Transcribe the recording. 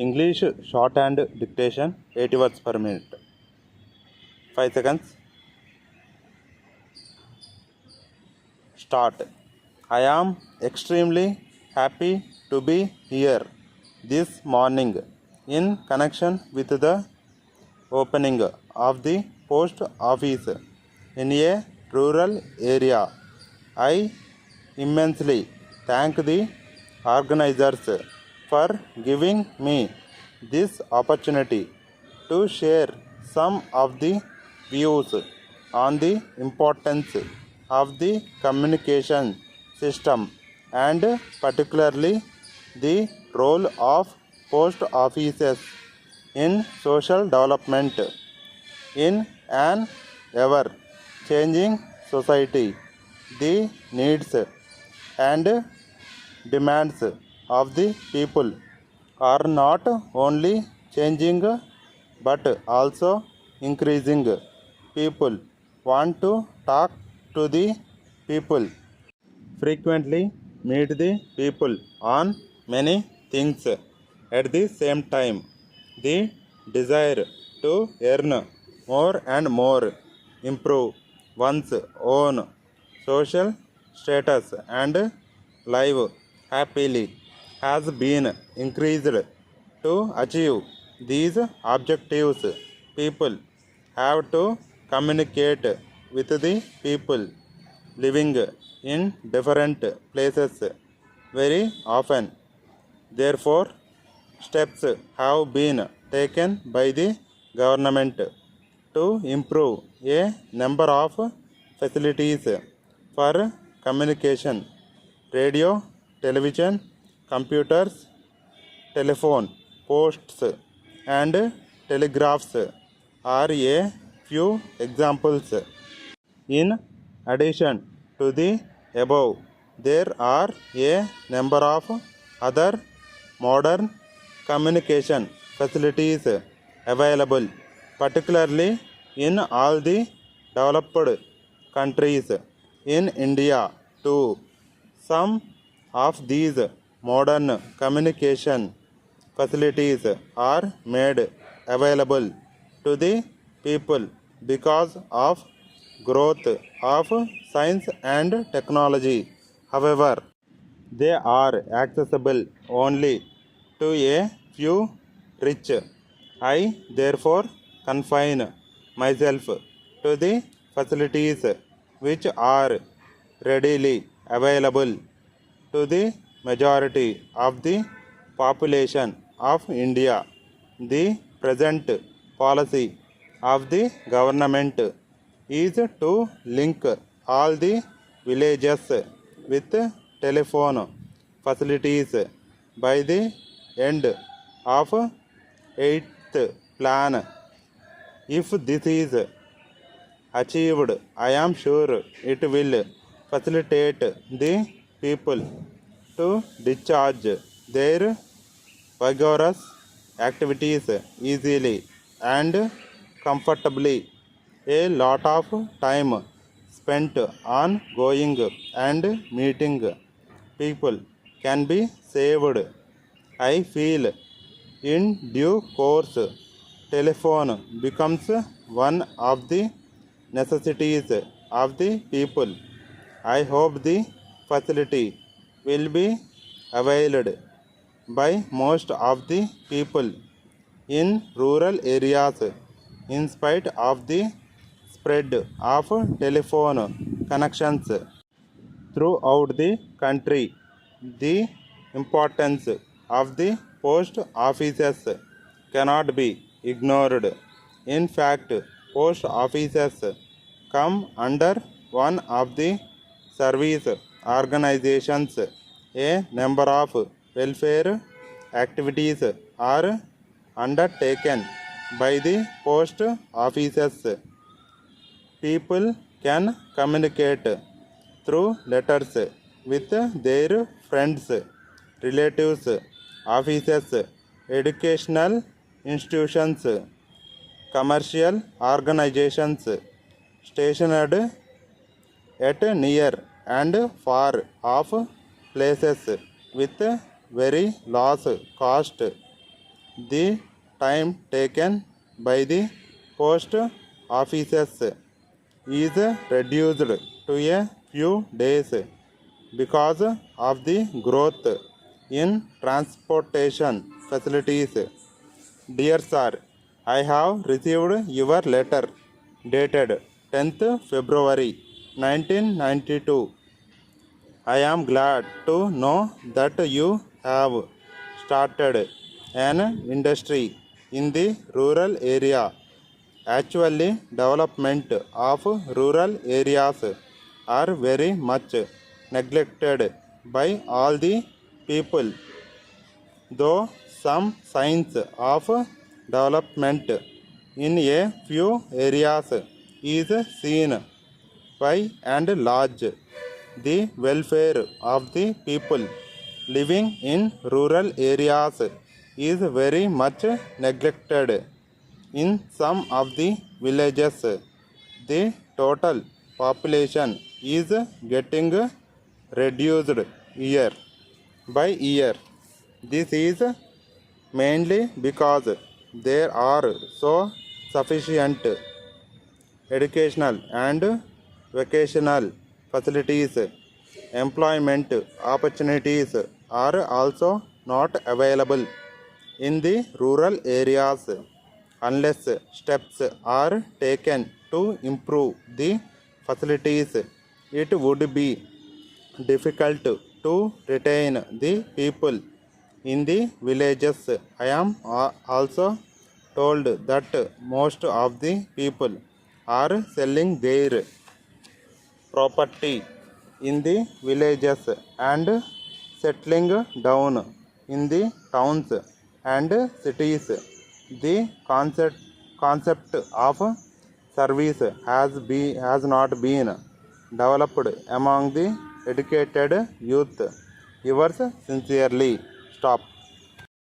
English shorthand dictation 80 words per minute. 5 seconds. Start. I am extremely happy to be here this morning in connection with the opening of the post office in a rural area. I immensely thank the organizers for giving me this opportunity to share some of the views on the importance of the communication system and particularly the role of post offices in social development in an ever changing society. The needs and demands of the people are not only changing but also increasing. People want to talk to the people, frequently meet the people on many things at the same time. The desire to earn more and more, improve one's own social status and live happily has been increased. To achieve these objectives, people have to communicate with the people living in different places very often. Therefore, steps have been taken by the government to improve a number of facilities for communication: radio, television, computers, telephone, posts, and telegraphs are a few examples. In addition to the above, there are a number of other modern communication facilities available, particularly in all the developed countries. In India too, some of these modern communication facilities are made available to the people because of growth of science and technology. However, they are accessible only to a few rich. I therefore confine myself to the facilities which are readily available to the majority of the population of India. The present policy of the government is to link all the villages with telephone facilities by the end of 8th plan. If this is achieved, I am sure it will facilitate the people to discharge their vigorous activities easily and comfortably. A lot of time spent on going and meeting people can be saved. I feel in due course telephone becomes one of the necessities of the people. I hope the facility will be availed by most of the people in rural areas. In spite of the spread of telephone connections throughout the country, the importance of the post offices cannot be ignored. In fact, post offices come under one of the service organizations. A number of welfare activities are undertaken by the post offices. People can communicate through letters with their friends, relatives, offices, educational institutions, commercial organizations stationed at near and far off places with very low cost. the time taken by the post offices is reduced to a few days because of the growth in transportation facilities. Dear sir, I have received your letter dated 10th February 1992. I am glad to know that you have started an industry in the rural area. Actually, development of rural areas are very much neglected by all the people, though some signs of development in a few areas is seen. By and large, the welfare of the people living in rural areas is very much neglected. In some of the villages, the total population is getting reduced year by year. This is mainly because there are so sufficient educational and vocational facilities. Employment opportunities are also not available in the rural areas. Unless steps are taken to improve the facilities, it would be difficult to retain the people in the villages. I am also told that most of the people are selling their property in the villages and settling down in the towns and cities. The concept of service has not been developed among the educated youth. Yours sincerely. Stop.